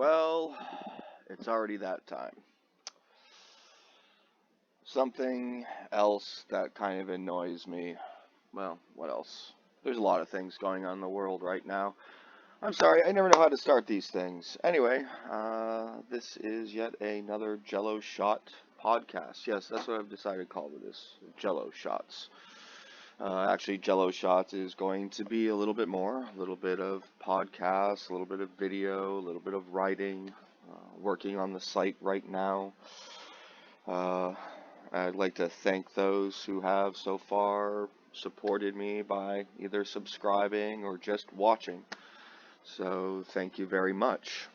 Well, it's already that time. Something else that kind of annoys me. Well, what else? There's a lot of things going on in the world right now. I'm sorry, I never know how to start these things. Anyway, this is yet another Jello Shot podcast. Yes, that's what I've decided to call this, Jello Shots. Actually, Jello Shots is going to be a little bit more, a little bit of podcast, a little bit of video, a little bit of writing, working on the site right now. Uh, I'd like to thank those who have so far supported me by either subscribing or just watching. So thank you very much.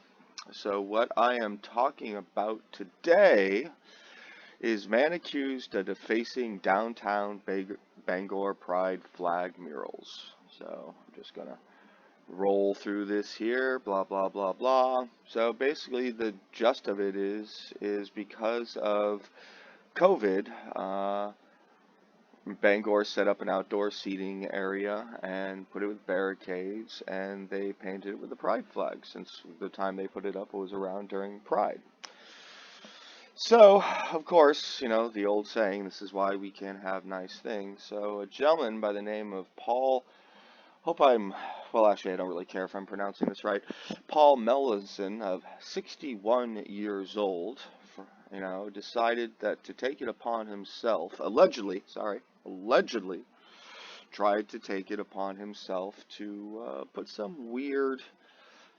So what I am talking about today is man accused of defacing downtown Bangor Pride flag murals. So I'm just gonna roll through this here, blah blah blah blah. So basically the gist of it is because of COVID, Bangor set up an outdoor seating area and put it with barricades, and they painted it with the pride flag since the time they put it up was around during Pride. So, of course, the old saying, this is why we can't have nice things. So, a gentleman by the name of Paul, actually, I don't really care if I'm pronouncing this right. Paul Melanson, of 61 years old, decided that to take it upon himself, allegedly, tried to take it upon himself to put some weird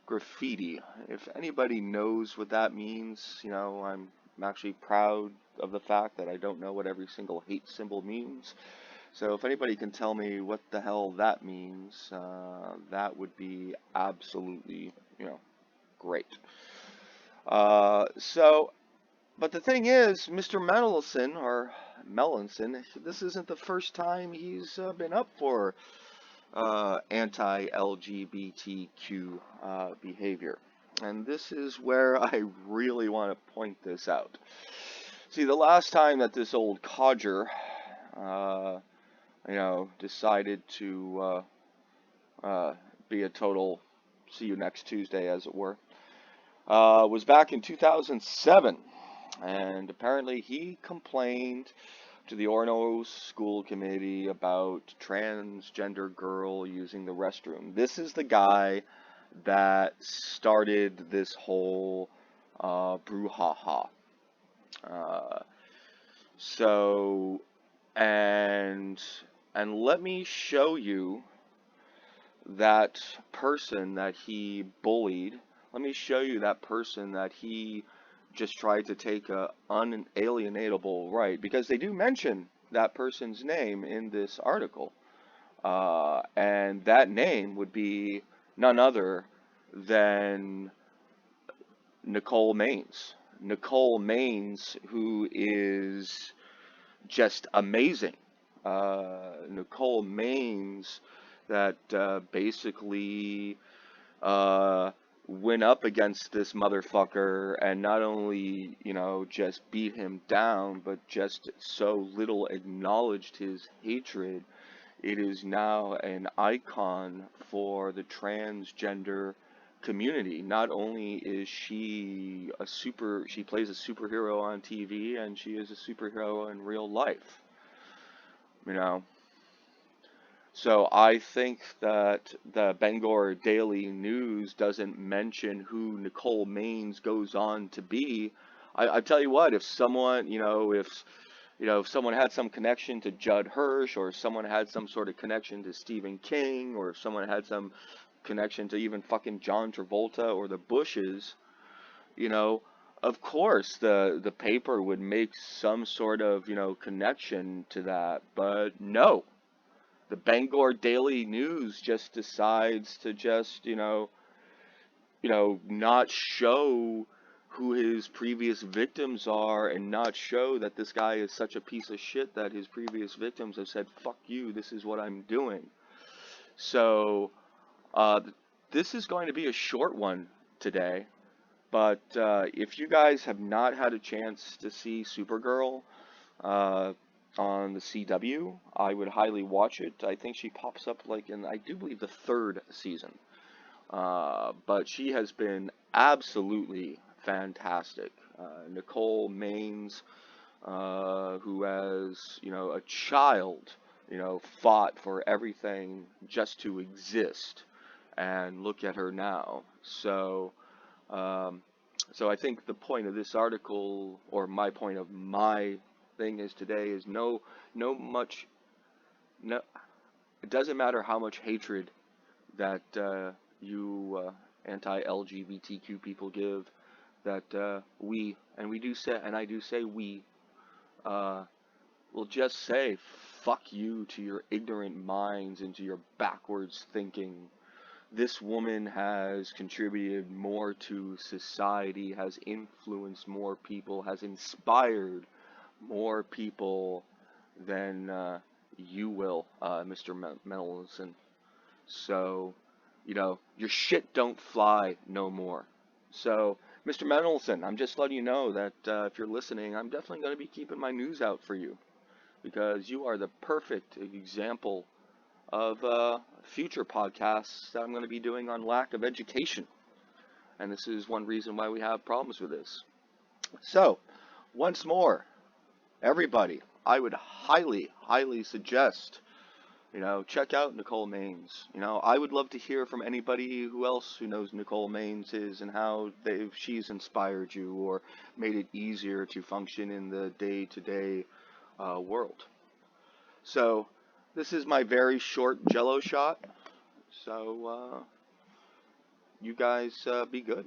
graffiti. If anybody knows what that means, I'm actually proud of the fact that I don't know what every single hate symbol means. So if anybody can tell me what the hell that means, that would be absolutely, great. But the thing is, Mr. Melanson, this isn't the first time he's been up for anti-LGBTQ behavior. And this is where I really want to point this out. See, the last time that this old codger, decided to be a total see you next Tuesday, as it were, was back in 2007. And apparently he complained to the Orono School Committee about transgender girl using the restroom. This is the guy that started this whole brouhaha. And let me show you that person that he bullied. Let me show you that person that he just tried to take a unalienable right, because they do mention that person's name in this article, and that name would be none other than Nicole Mendes. Nicole Mendes, who is just amazing. Nicole Mendes that basically went up against this motherfucker and not only, just beat him down, but just so little acknowledged his hatred. It is now an icon for the transgender community. Not only is she she plays a superhero on TV, and she is a superhero in real life. So I think that the Bangor Daily News doesn't mention who Nicole Mendes goes on to be. I tell you what, if someone, if someone had some connection to Judd Hirsch, or if someone had some sort of connection to Stephen King, or if someone had some connection to even fucking John Travolta or the Bushes, of course the paper would make some sort of, connection to that. But no. The Bangor Daily News just decides to just, not show who his previous victims are, and not show that this guy is such a piece of shit that his previous victims have said, fuck you, this is what I'm doing. So, this is going to be a short one today, but if you guys have not had a chance to see Supergirl, on the CW, I would highly watch it. I think she pops up like in, I do believe, the third season. But she has been absolutely fantastic. Nicole Mendes, who as, a child, fought for everything just to exist, and look at her now. Um, so I think the point of this article, or my point of my thing is today, is no much, no, it doesn't matter how much hatred that you anti-LGBTQ people give, that we do say, and I do say we, uh, will just say fuck you to your ignorant minds and to your backwards thinking. This woman has contributed more to society, has influenced more people, has inspired more people than you will, Mr. Mendelson. So, your shit don't fly no more. So, Mr. Mendelson, I'm just letting you know that if you're listening, I'm definitely going to be keeping my news out for you, because you are the perfect example of future podcasts that I'm going to be doing on lack of education. And this is one reason why we have problems with this. So, once more, everybody, I would highly, highly suggest, check out Nicole Mendes. I would love to hear from anybody who else who knows Nicole Mendes is, and how she's inspired you or made it easier to function in the day-to-day world. So, this is my very short Jello shot. So, you guys be good.